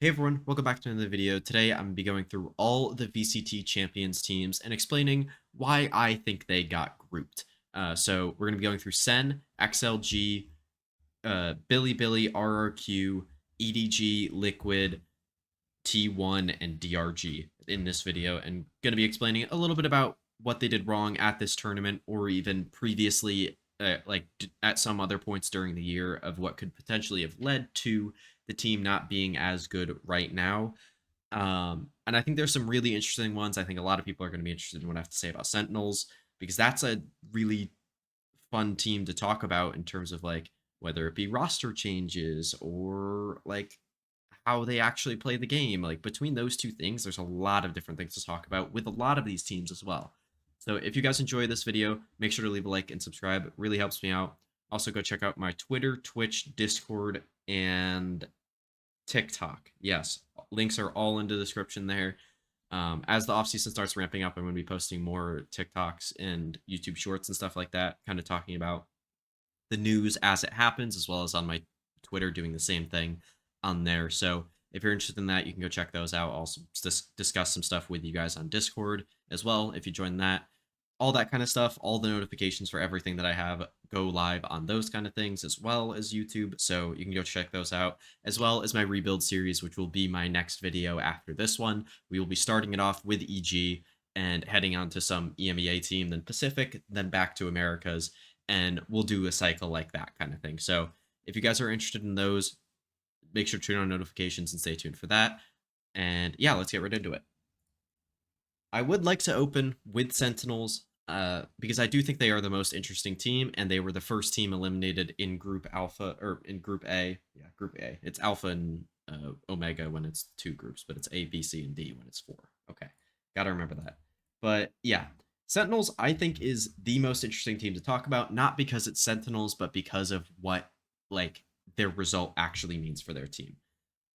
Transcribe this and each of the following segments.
Hey everyone, welcome back to another video. Today I'm going to be going through all the VCT champions teams and explaining why I think they got grouped. So we're going to be going through Sen, XLG, Billy, RRQ, EDG, Liquid, T1, and DRG in this video, and going to be explaining a little bit about what they did wrong at this tournament or even previously, at some other points during the year, of what could potentially have led to the team not being as good right now. And I think there's some really interesting ones. I think a lot of people are going to be interested in what I have to say about Sentinels because that's a really fun team to talk about in terms of like whether it be roster changes or like how they actually play the game. Like between those two things, there's a lot of different things to talk about with a lot of these teams as well. So if you guys enjoy this video, make sure to leave a like and subscribe. It really helps me out. Also, go check out my Twitter, Twitch, Discord, and TikTok. Yes, links are all in the description there. As the offseason starts ramping up, I'm going to be posting more TikToks and YouTube shorts and stuff like that, kind of talking about the news as it happens, as well as on my Twitter doing the same thing on there. So if you're interested in that, you can go check those out. I'll also discuss some stuff with you guys on Discord as well if you join that. All that kind of stuff, all the notifications for everything that I have go live on those kind of things as well as YouTube. So you can go check those out, as well as my rebuild series, which will be my next video after this one. We will be starting it off with EG and heading on to some EMEA team, then Pacific, then back to Americas, and we'll do a cycle like that kind of thing. So if you guys are interested in those, make sure to turn on notifications and stay tuned for that. And yeah, let's get right into it. I would like to open with Sentinels because I do think they are the most interesting team, and they were the first team eliminated in Group Alpha, or in Group A. Yeah, Group A. It's Alpha and Omega when it's two groups, but it's A, B, C, and D when it's four. Okay, gotta remember that. But yeah, Sentinels, I think, is the most interesting team to talk about, not because it's Sentinels, but because of what, like, their result actually means for their team.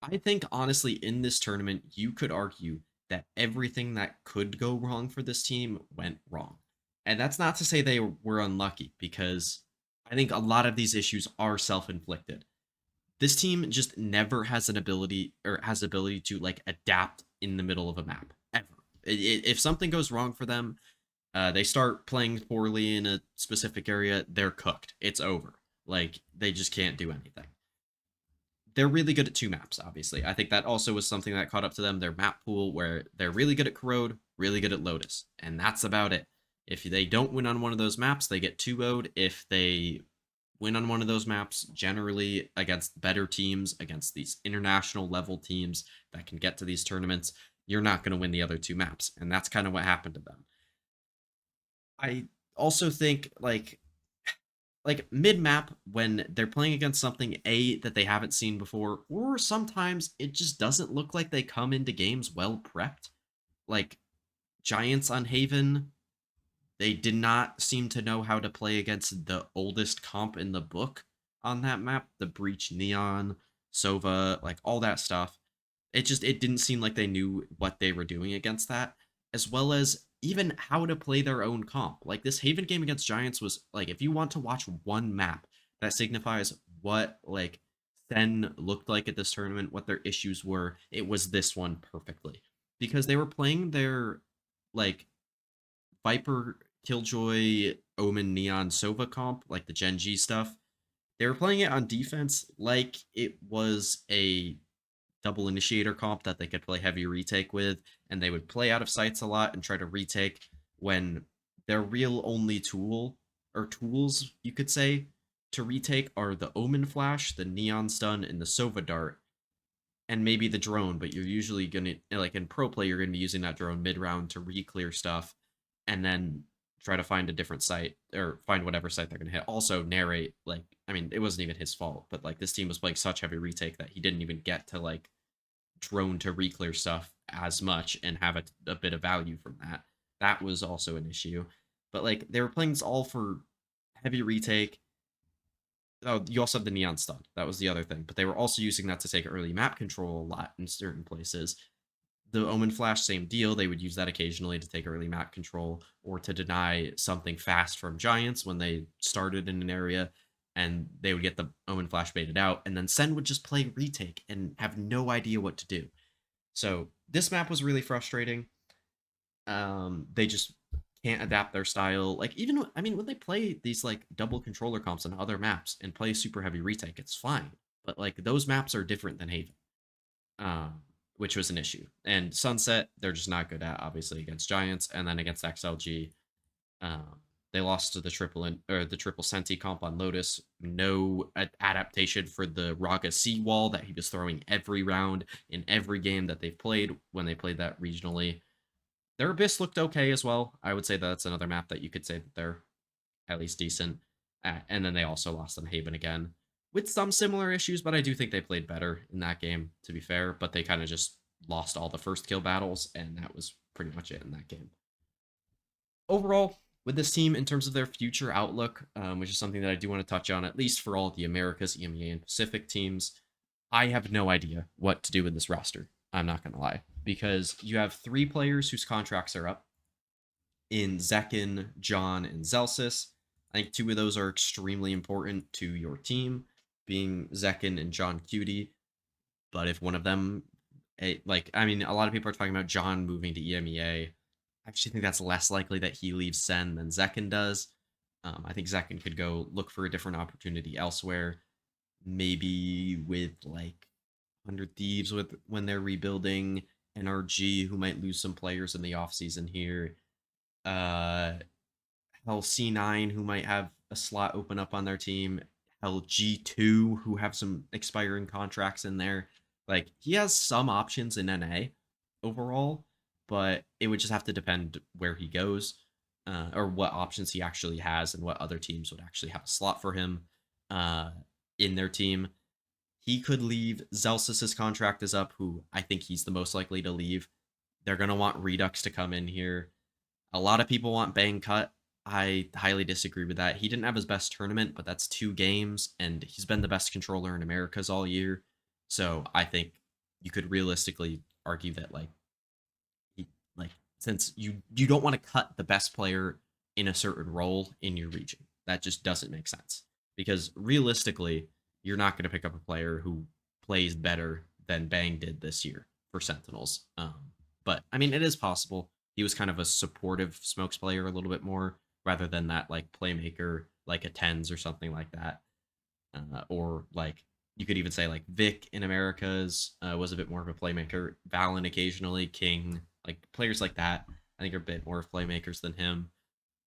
I think, honestly, in this tournament, you could argue that everything that could go wrong for this team went wrong. And that's not to say they were unlucky, because I think a lot of these issues are self-inflicted. This team just never has an ability, or has ability to like adapt in the middle of a map ever. If something goes wrong for them, they start playing poorly in a specific area, they're cooked. It's over. Like they just can't do anything. They're really good at two maps, obviously. I think that also was something that caught up to them, their map pool, where they're really good at Corrode, really good at Lotus, and that's about it. If they don't win on one of those maps, they get 2-0'd. If they win on one of those maps, generally against better teams, against these international level teams that can get to these tournaments, you're not going to win the other two maps. And that's kind of what happened to them. I also think like mid map when they're playing against something that they haven't seen before, or sometimes it just doesn't look like they come into games well prepped. Like Giants on Haven, they did not seem to know how to play against the oldest comp in the book on that map, the Breach Neon, Sova, like all that stuff. It didn't seem like they knew what they were doing against that, as well as even how to play their own comp. Like this Haven game against Giants was like, if you want to watch one map that signifies what like Sen looked like at this tournament, what their issues were, it was this one perfectly. Because they were playing their like Viper, Killjoy, Omen, Neon, Sova comp, like the Gen G stuff. They were playing it on defense like it was a double initiator comp that they could play heavy retake with, and they would play out of sights a lot and try to retake when their real only tool, or tools you could say, to retake are the Omen Flash, the Neon Stun, and the Sova Dart, and maybe the drone, but you're usually gonna, like in pro play, you're gonna be using that drone mid-round to re-clear stuff, and then try to find a different site, or find whatever site they're gonna hit. Also narrate, like, I mean, it wasn't even his fault, but like this team was playing such heavy retake that he didn't even get to like drone to re-clear stuff as much and have a bit of value from that. That was also an issue. But like they were playing this all for heavy retake. Oh, you also have the neon stun. That was the other thing. But they were also using that to take early map control a lot in certain places. The Omen Flash, same deal. They would use that occasionally to take early map control or to deny something fast from Giants when they started in an area. and they would get the Omen Flash baited out, and then Sen would just play retake and have no idea what to do. So this map was really frustrating. They just can't adapt their style. Like even I mean when they play these like double controller comps on other maps and play super heavy retake, it's fine. But like those maps are different than Haven, um, which was an issue. And Sunset, they're just not good at obviously against Giants, and then against XLG, um, they lost to the triple Senti comp on Lotus. No adaptation for the Raga Seawall that he was throwing every round in every game that they've played when they played that regionally. Their Abyss looked okay as well. I would say that's another map that you could say that they're at least decent. And then they also lost on Haven again with some similar issues, but I do think they played better in that game, to be fair. But they kind of just lost all the first kill battles, and that was pretty much it in that game. Overall, with this team, in terms of their future outlook, which is something that I do want to touch on, at least for all of the Americas, EMEA, and Pacific teams, I have no idea what to do with this roster. I'm not going to lie. Because you have 3 players whose contracts are up in Zekin, John, and Zelsis. I think 2 of those are extremely important to your team, being Zekin and John Cutie. But if one of them, like, I mean, a lot of people are talking about John moving to EMEA. I actually think that's less likely that he leaves Sen than Zekin does. I think Zekin could go look for a different opportunity elsewhere, maybe with like 100 Thieves with when they're rebuilding, NRG who might lose some players in the offseason here. Uh Hell C9 who might have a slot open up on their team. Hell G2 who have some expiring contracts in there. Like he has some options in NA overall, but it would just have to depend where he goes, or what options he actually has and what other teams would actually have a slot for him uh, in their team. He could leave. Zelsis' contract is up, who I think he's the most likely to leave. They're going to want Redux to come in here. A lot of people want Bang cut. I highly disagree with that. He didn't have his best tournament, but that's 2 games, and he's been the best controller in Americas all year. So I think you could realistically argue that he, like since you don't want to cut the best player in a certain role in your region, that just doesn't make sense. Because realistically, you're not going to pick up a player who plays better than Bang did this year for Sentinels. But I mean, it is possible. He was kind of a supportive smokes player a little bit more rather than that like playmaker like a tens or something like that, or like you could even say like Vic in Americas was a bit more of a playmaker. Valen occasionally, King, like players like that, I think are a bit more playmakers than him.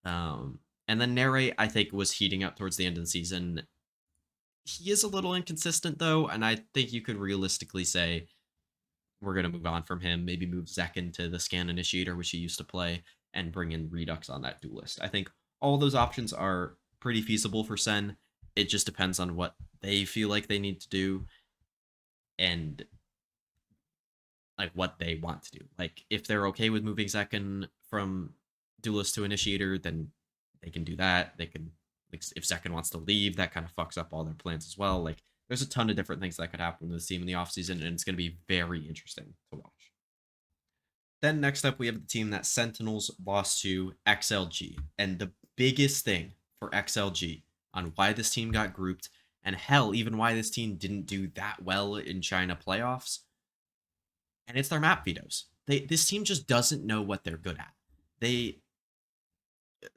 And then Nere, I think, was heating up towards the end of the season. He is a little inconsistent though, and I think you could realistically say we're gonna move on from him. Maybe move Zekin to the scan initiator, which he used to play, and bring in Redux on that duelist. I think all those options are pretty feasible for Sen. It just depends on what they feel like they need to do and like what they want to do. Like if they're okay with moving Zekin from duelist to initiator, then they can do that. They can like if Zekin wants to leave, that kind of fucks up all their plans as well. Like there's a ton of different things that could happen with this team in the offseason, and it's going to be very interesting to watch. Then next up, we have the team that Sentinels lost to XLG. And the biggest thing for XLG on why this team got grouped, and hell, even why this team didn't do that well in China playoffs, and it's their map vetoes. This team just doesn't know what they're good at. They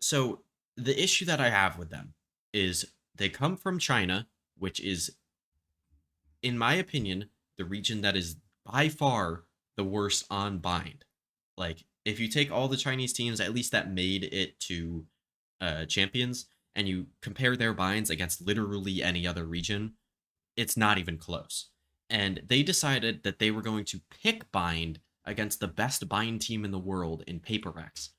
so the issue that I have with them is they come from China, which is, in my opinion, the region that is by far the worst on bind. Like, if you take all the Chinese teams, at least that made it to champions, and you compare their binds against literally any other region, it's not even close. And they decided that they were going to pick bind against the best bind team in the world in PaperX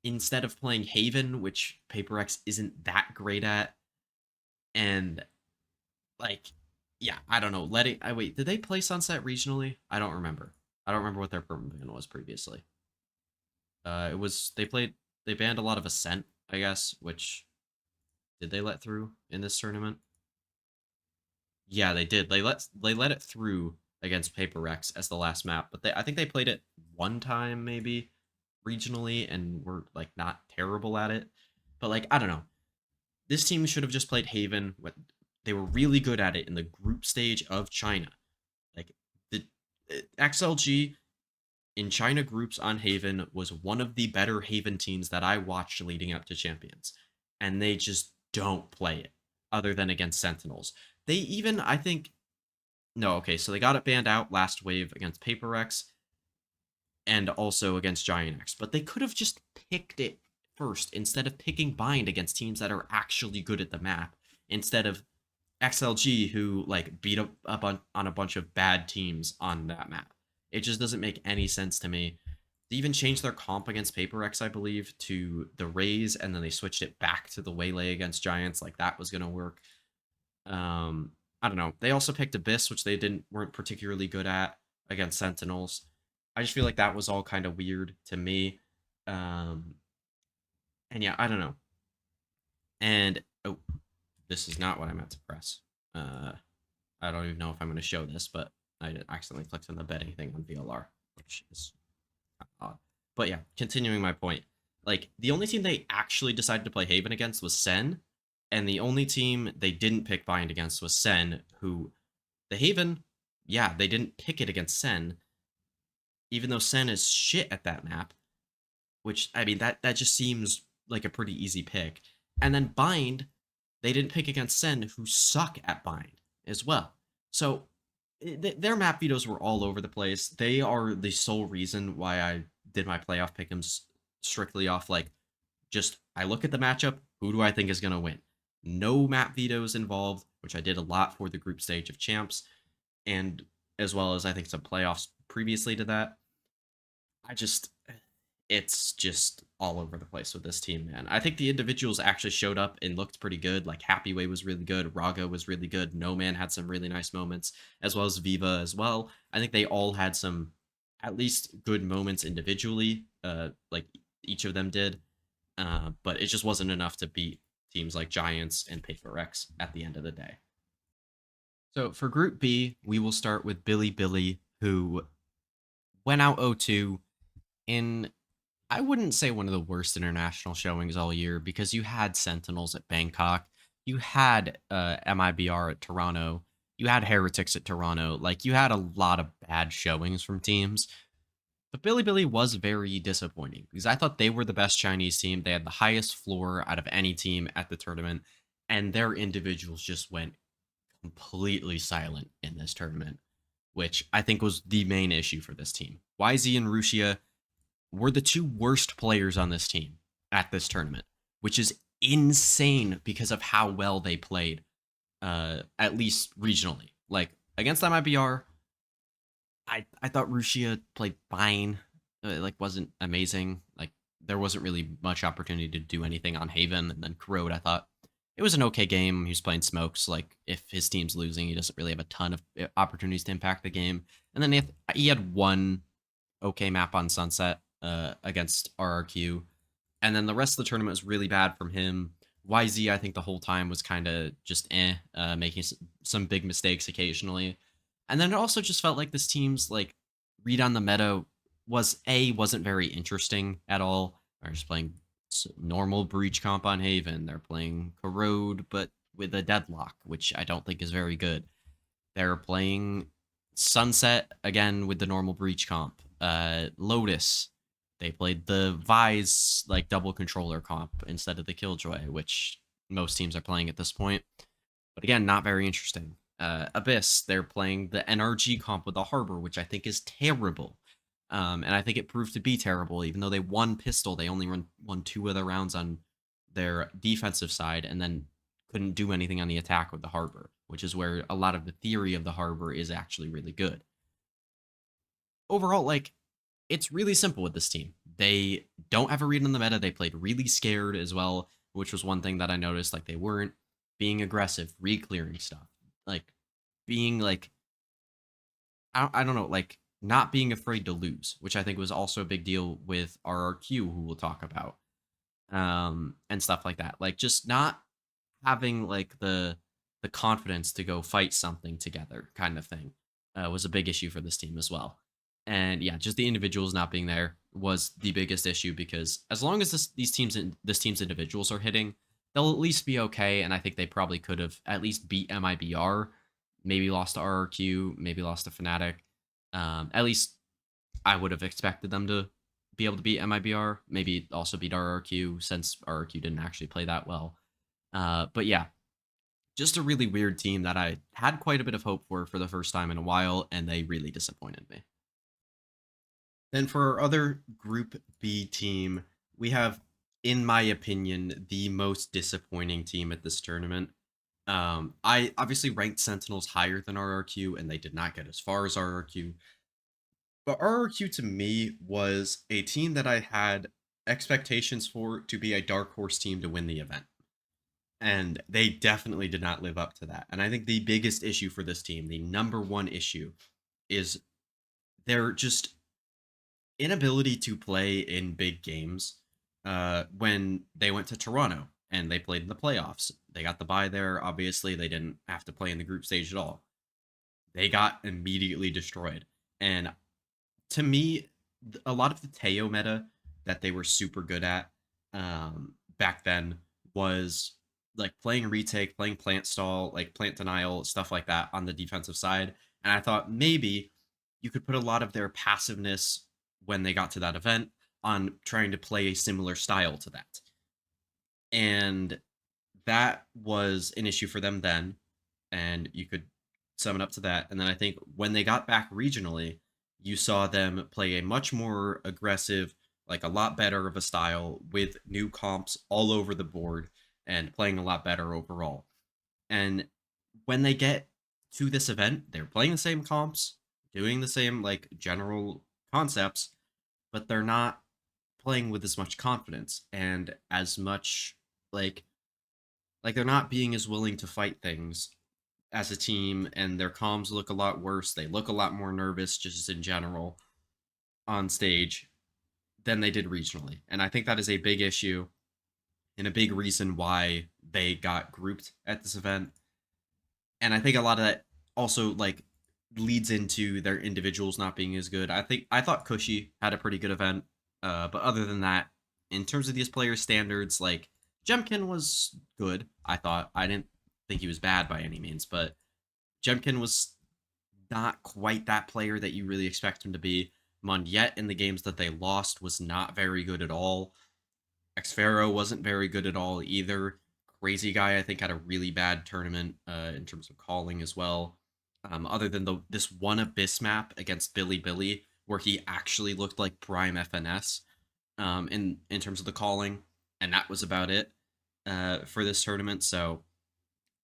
instead of playing Haven, which PaperX isn't that great at. And like, yeah, I don't know. Letting I wait, did they play Sunset regionally? I don't remember. I don't remember what their permanent ban was previously. It was they banned a lot of Ascent, I guess, which did they let through in this tournament? Yeah, they did. They let it through against PaperX as the last map, but I think they played it one time maybe regionally and were like not terrible at it. But like I don't know. This team should have just played Haven. They were really good at it in the group stage of China. Like the XLG in China groups on Haven was one of the better Haven teams that I watched leading up to Champions. And they just don't play it other than against Sentinels. They even, I think, no, okay, so they got it banned out last wave against Paper X and also against Giant X, but they could have just picked it first instead of picking Bind against teams that are actually good at the map instead of XLG who like beat up on a bunch of bad teams on that map. It just doesn't make any sense to me. They even changed their comp against Paper X, I believe, to the Raze, and then they switched it back to the Waylay against Giants, like that was gonna work. I don't know. They also picked Abyss, which they weren't particularly good at against Sentinels. I just feel like that was all kind of weird to me. Um, and yeah, I don't know. And oh, this is not what I meant to press. I don't even know if I'm going to show this, but I accidentally clicked on the betting thing on VLR, which is odd. But yeah, continuing my point. Like, the only team they actually decided to play Haven against was Sen, and the only team they didn't pick Bind against was Sen, who, the Haven, yeah, they didn't pick it against Sen, even though Sen is shit at that map, which, I mean, that just seems like a pretty easy pick. And then Bind, they didn't pick against Sen, who suck at Bind as well. So their map vetoes were all over the place. They are the sole reason why I did my playoff pick'ems strictly off like just I look at the matchup, who do I think is going to win? No map vetoes involved, which I did a lot for the group stage of champs, and as well as I think some playoffs previously to that. I just it's just all over the place with this team, man. I think the individuals actually showed up and looked pretty good. Like Happy Way was really good, Raga was really good, No Man had some really nice moments, as well as Viva as well. I think they all had some at least good moments individually, like each of them did. But it just wasn't enough to beat teams like Giants and Paper X at the end of the day. So for Group B, we will start with Billy, who went out 0-2 in I wouldn't say one of the worst international showings all year because you had Sentinels at Bangkok, you had MIBR at Toronto, you had Heretics at Toronto. Like you had a lot of bad showings from teams. But Billy was very disappointing because I thought they were the best Chinese team. They had the highest floor out of any team at the tournament, and their individuals just went completely silent in this tournament, which I think was the main issue for this team. YZ and Rusia were the two worst players on this team at this tournament, which is insane because of how well they played, at least regionally. Like against MIBR, I thought Rusia played fine. Like wasn't amazing. Like there wasn't really much opportunity to do anything on Haven. And then Corrode, I thought it was an okay game. He was playing smokes. Like if his team's losing, he doesn't really have a ton of opportunities to impact the game. And then he had one okay map on Sunset against RRQ, and then the rest of the tournament was really bad from him. YZ, I think the whole time was kind of just making some big mistakes occasionally. And then it also just felt like this team's like read on the meta wasn't very interesting at all. They're just playing normal breach comp on Haven. They're playing Corrode, but with a deadlock, which I don't think is very good. They're playing Sunset again with the normal breach comp. Lotus, they played the Vise like double controller comp instead of the Killjoy, which most teams are playing at this point. But again, not very interesting. Abyss, they're playing the NRG comp with the Harbor, which I think is terrible. And I think it proved to be terrible. Even though they won pistol, they only won 2 of the rounds on their defensive side and then couldn't do anything on the attack with the Harbor, which is where a lot of the theory of the Harbor is actually really good. Overall, like, it's really simple with this team. They don't have a read on the meta. They played really scared as well, which was one thing that I noticed. Like, they weren't being aggressive, re-clearing stuff. Like, being, like, I don't know, like, not being afraid to lose, which I think was also a big deal with RRQ, who we'll talk about, and stuff like that. Like, just not having, like, the confidence to go fight something together kind of thing was a big issue for this team as well. And yeah, just the individuals not being there was the biggest issue because as long as this team's individuals are hitting, they'll at least be okay. And I think they probably could have at least beat MIBR, maybe lost to RRQ, maybe lost to Fnatic. At least I would have expected them to be able to beat MIBR, maybe also beat RRQ since RRQ didn't actually play that well. But yeah, just a really weird team that I had quite a bit of hope for the first time in a while, and they really disappointed me. Then for our other Group B team, we have, in my opinion, the most disappointing team at this tournament. I obviously ranked Sentinels higher than RRQ, and they did not get as far as RRQ. But RRQ to me was a team that I had expectations for to be a dark horse team to win the event. And they definitely did not live up to that. And I think the biggest issue for this team, the number one issue, is their just inability to play in big games. When they went to Toronto and they played in the playoffs, they got the bye there. Obviously, they didn't have to play in the group stage at all. They got immediately destroyed. And to me, a lot of the Teo meta that they were super good at back then was like playing retake, playing plant stall, like plant denial, stuff like that on the defensive side. And I thought maybe you could put a lot of their passiveness when they got to that event on trying to play a similar style to that. And that was an issue for them then. And you could sum it up to that. And then I think when they got back regionally, you saw them play a much more aggressive, like a lot better of a style with new comps all over the board and playing a lot better overall. And when they get to this event, they're playing the same comps, doing the same like general concepts, but they're not playing with as much confidence and as much like they're not being as willing to fight things as a team, and their comms look a lot worse. They look a lot more nervous just in general on stage than they did regionally. And I think that is a big issue and a big reason why they got grouped at this event. And I think a lot of that also like leads into their individuals not being as good. I thought Cushy had a pretty good event, but other than that, in terms of these players' standards, like Jemkin was good. I didn't think he was bad by any means, but Jemkin was not quite that player that you really expect him to be. Mondet in the games that they lost was not very good at all. Xfero wasn't very good at all either. Crazy Guy, I think, had a really bad tournament in terms of calling as well. Other than this one Abyss map against Billy Billy, where he actually looked like prime FNS in terms of the calling, and that was about it for this tournament. So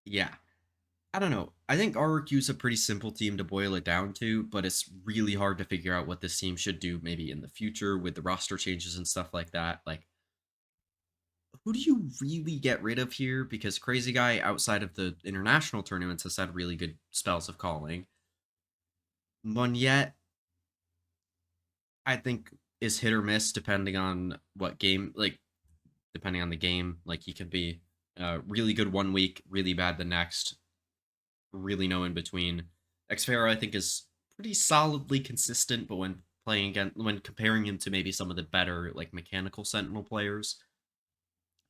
yeah, I don't know. I think RRQ is a pretty simple team to boil it down to, but it's really hard to figure out what this team should do maybe in the future with the roster changes and stuff like that. Like, who do you really get rid of here? Because Crazy Guy, outside of the international tournaments, has had really good spells of calling. Mondet, I think, is hit or miss depending on what game, like, depending on the game. Like, he can be really good one week, really bad the next, really no in between. Xfero, I think, is pretty solidly consistent, but when playing again, when comparing him to maybe some of the better, like, mechanical Sentinel players,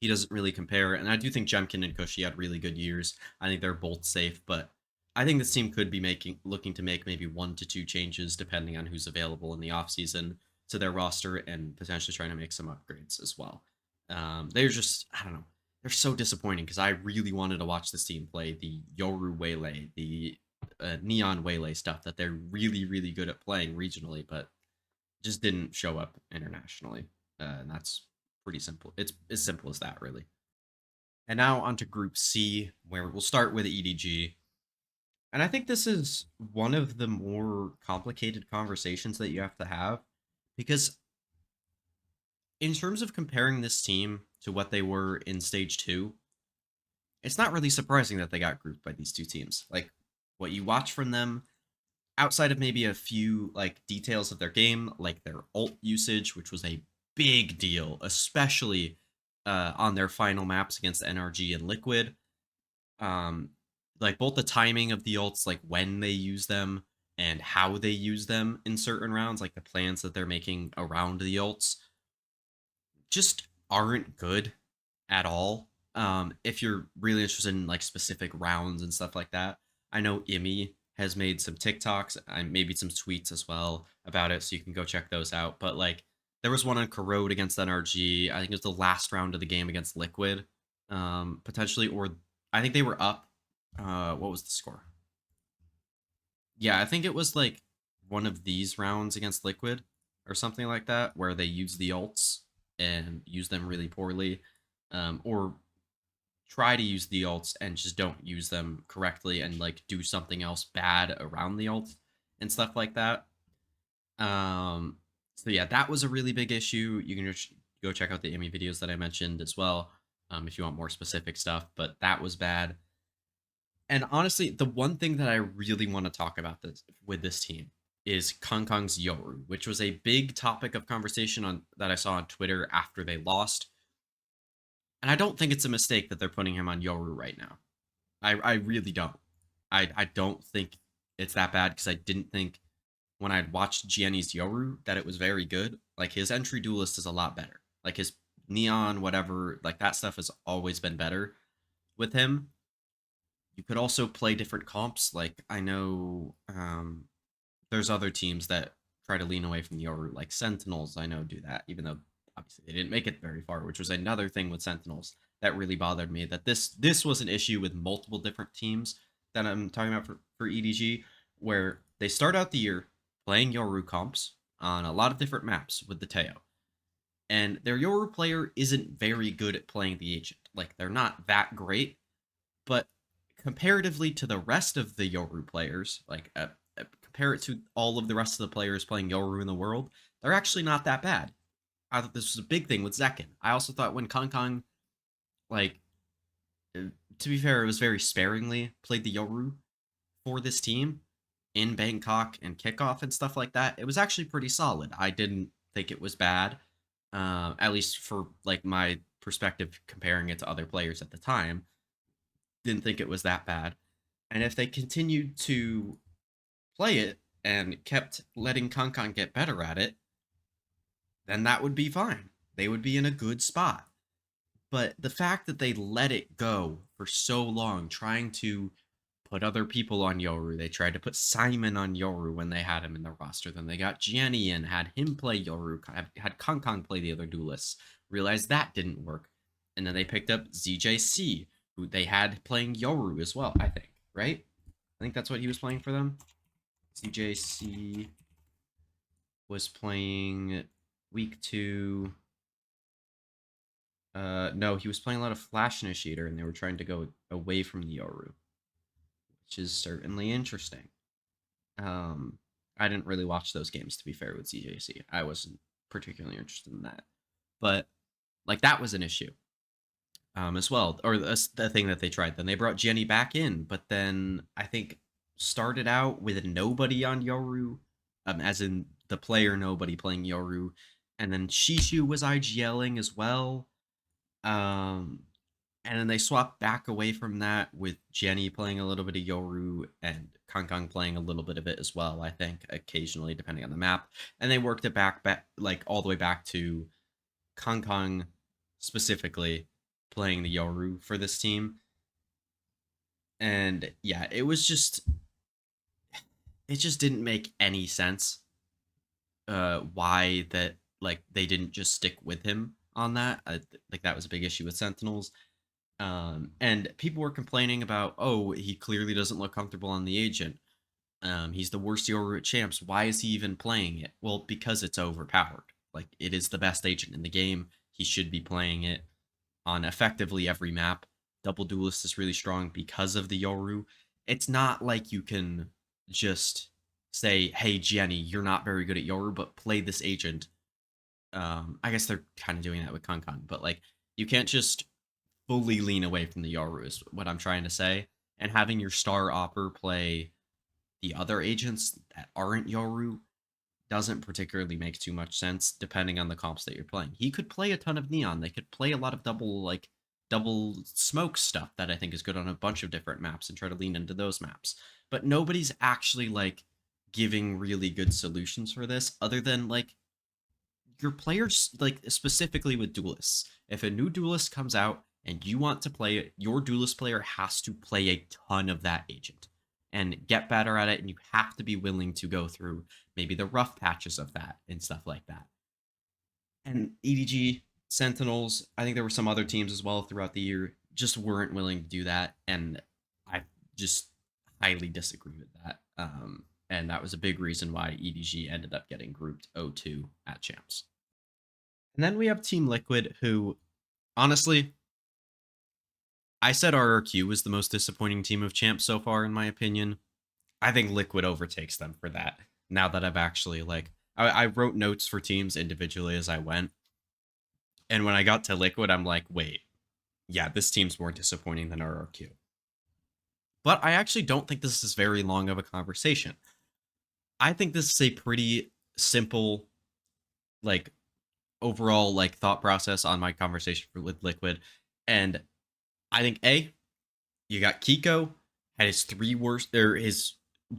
he doesn't really compare. And I do think Jemkin and Cushy had really good years. I think they're both safe, but I think this team could be looking to make maybe 1 to 2 changes depending on who's available in the offseason to their roster and potentially trying to make some upgrades as well. They're just, I don't know, they're so disappointing because I really wanted to watch this team play the Yoru Waylay, the Neon Waylay stuff that they're really, really good at playing regionally, but just didn't show up internationally. And that's pretty simple. It's as simple as that, really. And now onto Group C, where we'll start with EDG. And I think this is one of the more complicated conversations that you have to have because, in terms of comparing this team to what they were in stage 2, it's not really surprising that they got grouped by these two teams. Like, what you watch from them, outside of maybe a few like details of their game, like their ult usage, which was a big deal, especially on their final maps against NRG and Liquid. Um, like both the timing of the ults, like when they use them and how they use them in certain rounds, like the plans that they're making around the ults, just aren't good at all. If you're really interested in like specific rounds and stuff like that, I know Immy has made some TikToks and maybe some tweets as well about it, so you can go check those out. But like, there was one on Corrode against NRG. I think it was the last round of the game against Liquid, potentially, or I think they were up. What was the score? Yeah, I think it was like one of these rounds against Liquid or something like that, where they use the ults and use them really poorly, or try to use the ults and just don't use them correctly and like do something else bad around the ults and stuff like that. Um, so yeah, that was a really big issue. You can just go check out the Emmy videos that I mentioned as well, if you want more specific stuff. But that was bad. And honestly, the one thing that I really want to talk about this with this team is Kong's Yoru, which was a big topic of conversation on that I saw on Twitter after they lost. And I don't think it's a mistake that they're putting him on Yoru right now. I really don't. I don't think it's that bad because I didn't think when I'd watched Gianni's Yoru that it was very good. Like his entry duelist is a lot better. Like his neon, whatever, like that stuff has always been better with him. You could also play different comps. Like I know there's other teams that try to lean away from the Yoru, like Sentinels. I know do that, even though obviously they didn't make it very far, which was another thing with Sentinels that really bothered me. That this was an issue with multiple different teams that I'm talking about for EDG, where they start out the year playing Yoru comps on a lot of different maps with the Teo, and their Yoru player isn't very good at playing the agent. Like they're not that great, but comparatively to the rest of the Yoru players, like compare it to all of the rest of the players playing Yoru in the world, they're actually not that bad. I thought this was a big thing with Zekin. I also thought when Kong, like, to be fair, it was very sparingly played the Yoru for this team in Bangkok and kickoff and stuff like that. It was actually pretty solid. I didn't think it was bad, at least for like my perspective comparing it to other players at the time. Didn't think it was that bad. And if they continued to play it and kept letting Kong get better at it, then that would be fine. They would be in a good spot. But the fact that they let it go for so long, trying to put other people on Yoru, they tried to put Simon on Yoru when they had him in the roster. Then they got Gianni in, had him play Yoru, had Kong play the other duelists. Realized that didn't work. And then they picked up ZJC, who they had playing Yoru as well, I think, right? I think that's what he was playing for them. ZJC was playing week 2. No, he was playing a lot of Flash Initiator, and they were trying to go away from the Yoru, which is certainly interesting. I didn't really watch those games, to be fair, with ZJC. I wasn't particularly interested in that, but like that was an issue, as well, or the thing that they tried. Then they brought Jenny back in, but then I think started out with nobody on Yoru, as in the player nobody playing Yoru, and then Shishu was IGLing as well. And then they swapped back away from that with Jenny playing a little bit of Yoru and Kong playing a little bit of it as well, I think, occasionally, depending on the map. And they worked it back like all the way back to Kong specifically playing the Yoru for this team. And yeah, it just didn't make any sense why that like they didn't just stick with him on that. Like that was a big issue with Sentinels. And people were complaining about, oh, he clearly doesn't look comfortable on the agent. He's the worst Yoru at champs. Why is he even playing it? Well, because it's overpowered. Like it is the best agent in the game. He should be playing it on effectively every map. Double Duelist is really strong because of the Yoru. It's not like you can just say, hey, Jenny, you're not very good at Yoru, but play this agent. I guess they're kind of doing that with Kong, but like you can't just fully lean away from the Yoru is what I'm trying to say. And having your star opper play the other agents that aren't Yoru doesn't particularly make too much sense depending on the comps that you're playing. He could play a ton of neon. They could play a lot of double smoke stuff that I think is good on a bunch of different maps and try to lean into those maps. But nobody's actually like giving really good solutions for this other than like your players, like specifically with duelists. If a new duelist comes out and you want to play it, your duelist player has to play a ton of that agent and get better at it. And you have to be willing to go through maybe the rough patches of that and stuff like that. And EDG, Sentinels, I think there were some other teams as well throughout the year, just weren't willing to do that. And I just highly disagree with that. And that was a big reason why EDG ended up getting grouped 0-2 at Champs. And then we have Team Liquid, who honestly, I said RRQ was the most disappointing team of Champs so far, in my opinion. I think Liquid overtakes them for that. Now that I've actually I wrote notes for teams individually as I went, and when I got to Liquid, I'm like, wait, yeah, this team's more disappointing than RRQ. But I actually don't think this is very long of a conversation. I think this is a pretty simple, like, overall, like, thought process on my conversation with Liquid. And I think, A, you got Kiko had his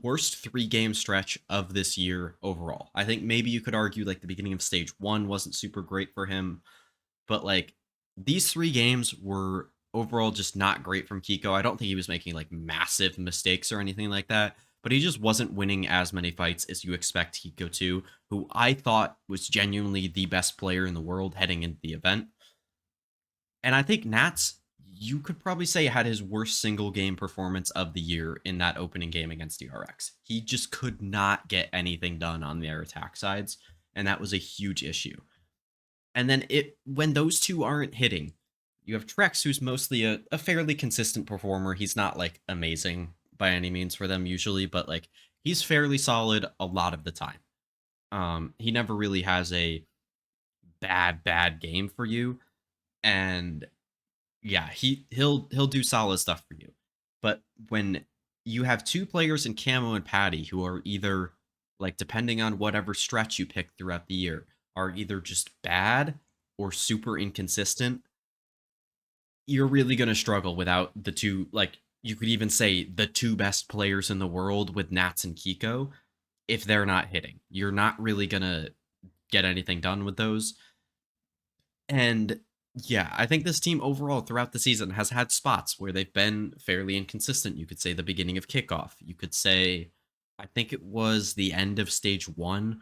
worst 3-game stretch of this year overall. I think maybe you could argue like the beginning of stage 1 wasn't super great for him, but like these 3 games were overall just not great from Kiko. I don't think he was making like massive mistakes or anything like that, but he just wasn't winning as many fights as you expect Kiko to, who I thought was genuinely the best player in the world heading into the event. And I think Nats, you could probably say, had his worst single game performance of the year in that opening game against DRX. He just could not get anything done on their attack sides, and that was a huge issue. And then when those two aren't hitting, you have Trex, who's mostly a fairly consistent performer. He's not like amazing by any means for them usually, but like he's fairly solid a lot of the time. He never really has a bad game for you, and yeah, he'll do solid stuff for you. But when you have two players in Camo and Patty who are either like depending on whatever stretch you pick throughout the year, are either just bad or super inconsistent, you're really going to struggle without the two, like you could even say the two best players in the world with Nats and Kiko. If they're not hitting, you're not really going to get anything done with those. And yeah, I think this team overall throughout the season has had spots where they've been fairly inconsistent. You could say the beginning of kickoff. You could say, I think it was the end of stage 1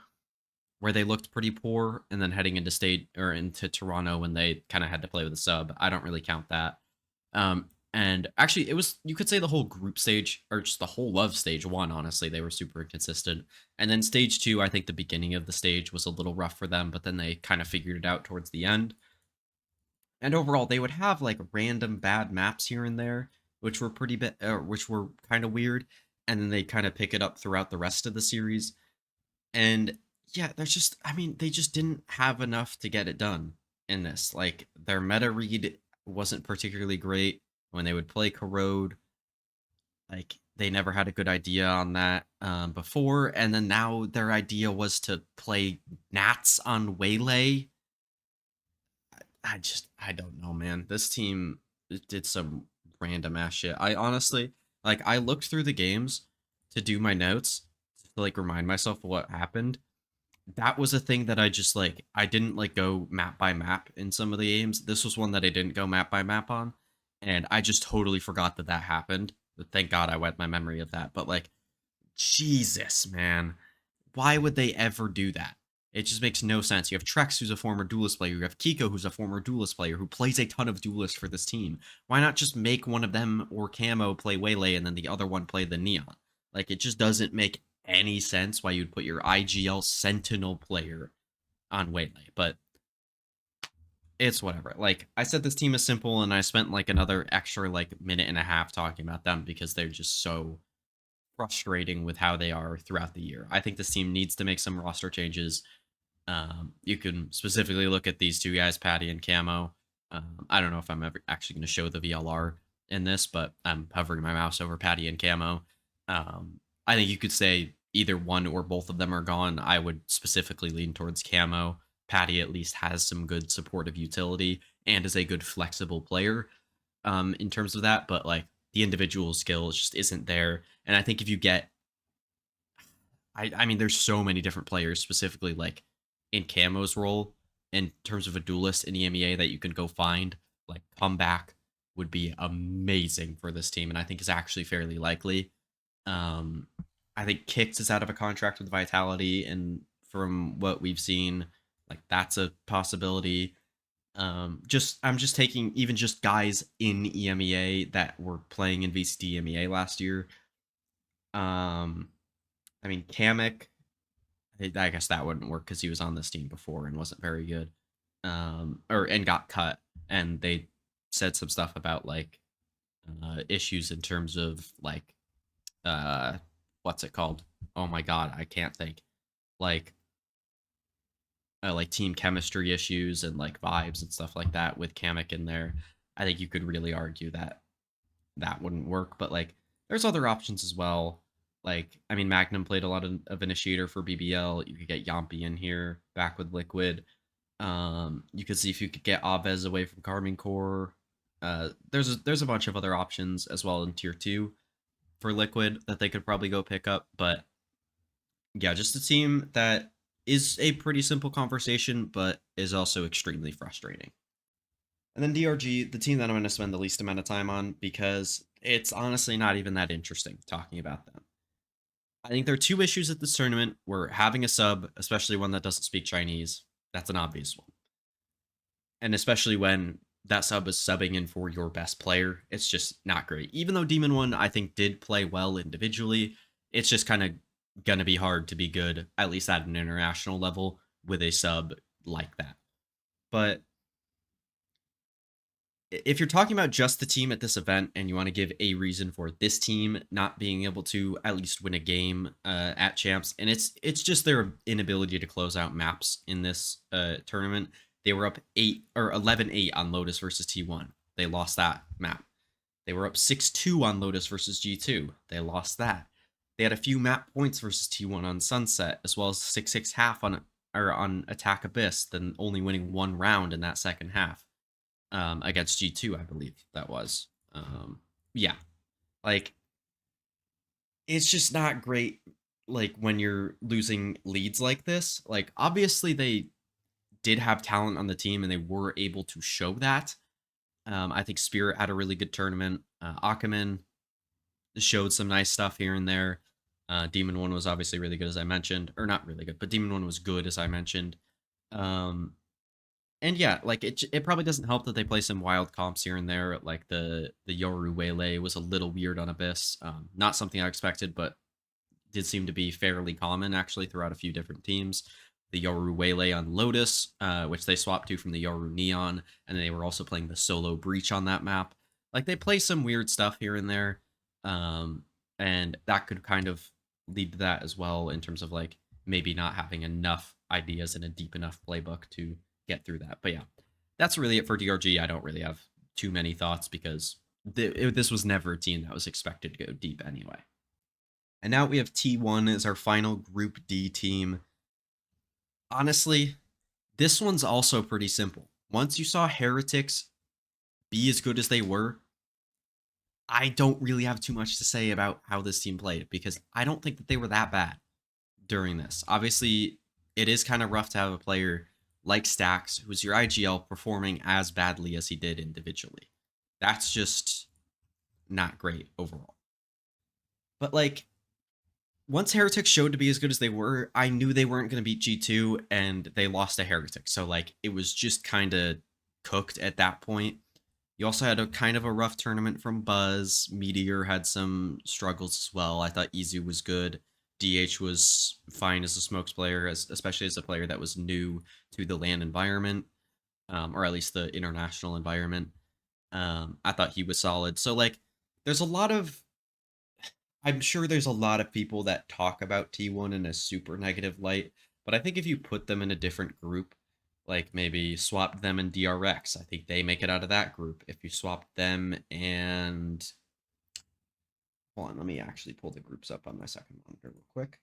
where they looked pretty poor, and then heading into state or into Toronto when they kind of had to play with a sub. I don't really count that. And actually, it was, you could say, the whole group stage or just the whole of stage 1. Honestly, they were super inconsistent, and then stage 2, I think the beginning of the stage was a little rough for them, but then they kind of figured it out towards the end. And overall, they would have like random bad maps here and there, which were which were kind of weird, and then they kind of pick it up throughout the rest of the series. And yeah, there's just, I mean, they just didn't have enough to get it done in this. Like their meta read wasn't particularly great when they would play Corrode. Like they never had a good idea on that before, and then now their idea was to play Nats on Waylay. I don't know, man. This team did some random ass shit. I honestly, like, I looked through the games to do my notes to like remind myself of what happened. That was a thing that I just like, I didn't like go map by map in some of the games. This was one that I didn't go map by map on, and I just totally forgot that that happened. But thank God I wiped my memory of that. But like, Jesus, man, why would they ever do that? It just makes no sense. You have Trex, who's a former duelist player. You have Kiko, who's a former duelist player, who plays a ton of duelists for this team. Why not just make one of them or Camo play Waylay and then the other one play the Neon? Like, it just doesn't make any sense why you'd put your IGL Sentinel player on Waylay. But it's whatever. Like, I said this team is simple, and I spent like another extra like minute and a half talking about them because they're just so frustrating with how they are throughout the year. I think this team needs to make some roster changes. You can specifically look at these two guys, Patty and Camo. I don't know if I'm ever actually going to show the VLR in this, but I'm hovering my mouse over Patty and Camo. I think you could say either one or both of them are gone. I would specifically lean towards Camo. Patty at least has some good supportive utility and is a good flexible player in terms of that, but like the individual skill just isn't there. And I think if you get, I mean, there's so many different players, specifically like in Camo's role in terms of a duelist in EMEA that you can go find. like comeback would be amazing for this team, and I think is actually fairly likely. Um, I think Kicks is out of a contract with Vitality, and from what we've seen, like that's a possibility. Just I'm just taking even just guys in EMEA that were playing in VCT EMEA last year. Um, I mean Kamek, I guess that wouldn't work because he was on this team before and wasn't very good. Or and got cut, and they said some stuff about like issues in terms of uh what's it called? Oh my god, I can't think. Like like team chemistry issues and like vibes and stuff like that with Kamek in there. I think you could really argue that that wouldn't work, but like there's other options as well. Like I mean, Magnum played a lot of initiator for BBL. You could get Yampi in here back with Liquid. You could see if you could get Avez away from Carmine Core. There's a bunch of other options as well in tier two for Liquid that they could probably go pick up, but yeah, just a team that is a pretty simple conversation, but is also extremely frustrating. And then DRG, the team that I'm going to spend the least amount of time on because it's honestly not even that interesting talking about them. I think there are two issues at this tournament. We're having a sub, especially one that doesn't speak Chinese. That's an obvious one. And especially when that sub is subbing in for your best player, it's just not great. Even though Demon One, I think, did play well individually, it's just kind of gonna be hard to be good, at least at an international level, with a sub like that. But if you're talking about just the team at this event and you want to give a reason for this team not being able to at least win a game at champs, and it's just their inability to close out maps in this tournament. They were up 8 or 11-8 on Lotus versus T1. They lost that map. They were up 6-2 on Lotus versus G2. They lost that. They had a few map points versus T1 on Sunset, as well as 6-6 half on Attack Abyss, then only winning one round in that second half against G2, I believe that was. Yeah, like it's just not great. Like when you're losing leads like this, like obviously they did have talent on the team and they were able to show that. I think Spirit had a really good tournament. Akaman showed some nice stuff here and there. Demon One was obviously really good, as I mentioned, or not really good, but Demon One was good, as I mentioned. Um, and yeah, like it probably doesn't help that they play some wild comps here and there. Like the Yoru Waylay was a little weird on Abyss. Not something I expected, but did seem to be fairly common actually throughout a few different teams. The Yoru Waylay on Lotus, which they swapped to from the Yoru Neon, and they were also playing the Solo Breach on that map. Like they play some weird stuff here and there, um, and that could kind of lead to that as well in terms of like maybe not having enough ideas in a deep enough playbook to get through that. But yeah, that's really it for DRG. I don't really have too many thoughts because this was never a team that was expected to go deep anyway. And now we have T1 as our final Group D team. Honestly, this one's also pretty simple. Once you saw Heretics be as good as they were, I don't really have too much to say about how this team played because I don't think that they were that bad during this. Obviously, it is kind of rough to have a player like Stax, who's your IGL, performing as badly as he did individually. That's just not great overall. But like once Heretics showed to be as good as they were, I knew they weren't going to beat G2 and they lost to Heretics. So like it was just kind of cooked at that point. You also had a kind of a rough tournament from Buzz. Meteor had some struggles as well. I thought Izu was good. DH was fine as a smokes player, especially as a player that was new to the LAN environment, or at least the international environment. I thought he was solid. So like, there's a lot of I'm sure there's a lot of people that talk about T1 in a super negative light, but I think if you put them in a different group, like maybe swap them and DRX, I think they make it out of that group. If you swap them and hold on, let me actually pull the groups up on my second monitor real quick.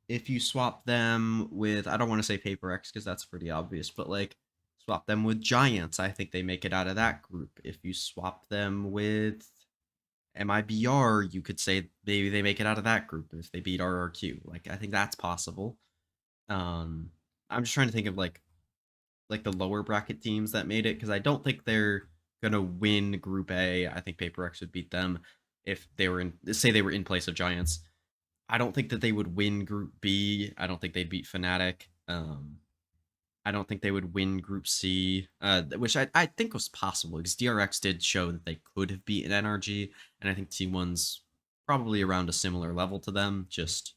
If you swap them with I don't want to say Paper X because that's pretty obvious, but like swap them with Giants, I think they make it out of that group. If you swap them with MIBR, you could say they make it out of that group if they beat RRQ. Like I think that's possible. I'm just trying to think of like like the lower bracket teams that made it, because I don't think they're gonna win Group A. I think Paper X would beat them if they were in, say they were in place of Giants. I don't think that they would win Group B. I don't think they'd beat Fnatic. I don't think they would win Group C, which I think was possible because DRX did show that they could have beaten NRG, and I think T1's probably around a similar level to them, just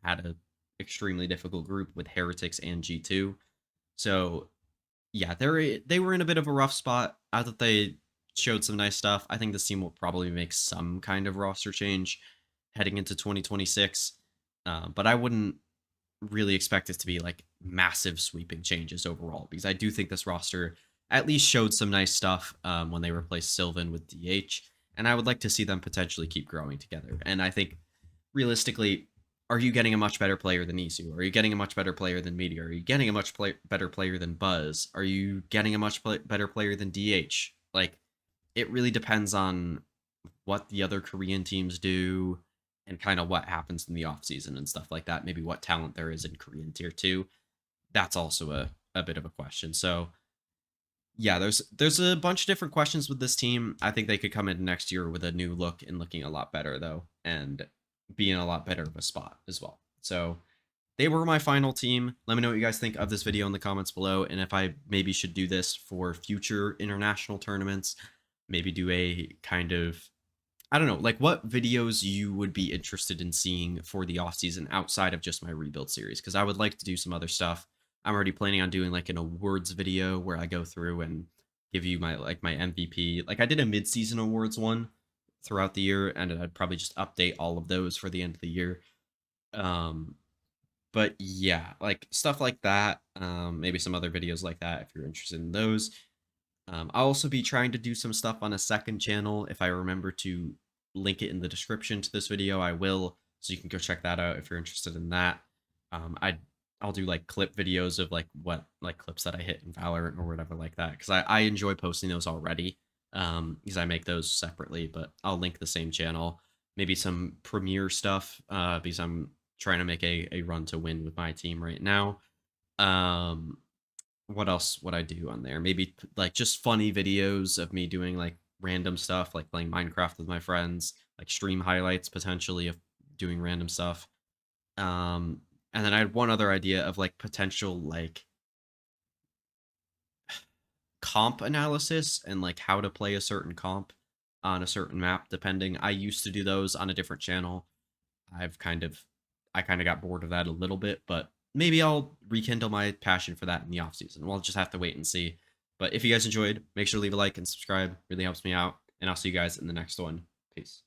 had a extremely difficult group with Heretics and G2. So yeah, they were in a bit of a rough spot. I thought they showed some nice stuff. I think this team will probably make some kind of roster change heading into 2026, but I wouldn't really expect it to be like massive sweeping changes overall because I do think this roster at least showed some nice stuff when they replaced Sylvan with DH, and I would like to see them potentially keep growing together. And I think realistically, are you getting a much better player than Isu? Are you getting a much better player than Meteor? Are you getting a much better player than Buzz? Are you getting a much better player than DH? Like, it really depends on what the other Korean teams do and kind of what happens in the offseason and stuff like that. Maybe what talent there is in Korean tier 2. That's also a bit of a question. So yeah, there's a bunch of different questions with this team. I think they could come in next year with a new look and looking a lot better though, and be in a lot better of a spot as well. So they were my final team. Let me know what you guys think of this video in the comments below, and if I maybe should do this for future international tournaments, maybe do a kind of, I don't know, like what videos you would be interested in seeing for the offseason outside of just my rebuild series, because I would like to do some other stuff. I'm already planning on doing like an awards video where I go through and give you my my MVP. Like I did a mid-season awards one throughout the year, and I'd probably just update all of those for the end of the year. Um, but yeah, like stuff like that. Maybe some other videos like that if you're interested in those. I'll also be trying to do some stuff on a second channel. If I remember to link it in the description to this video, I will. So you can go check that out if you're interested in that. I'll do like clip videos of like what like clips that I hit in Valorant or whatever like that, because I enjoy posting those already. Because I make those separately, but I'll link the same channel. Maybe some Premiere stuff, because I'm trying to make a run to win with my team right now. What else would I do on there? Maybe like just funny videos of me doing like random stuff, like playing Minecraft with my friends, like stream highlights potentially of doing random stuff. And then I had one other idea of like potential like comp analysis and like how to play a certain comp on a certain map depending. I used to do those on a different channel. I've kind of I kind of got bored of that a little bit, but maybe I'll rekindle my passion for that in the off season. We'll just have to wait and see. But if you guys enjoyed, make sure to leave a like and subscribe. Really helps me out. And I'll see you guys in the next one. Peace.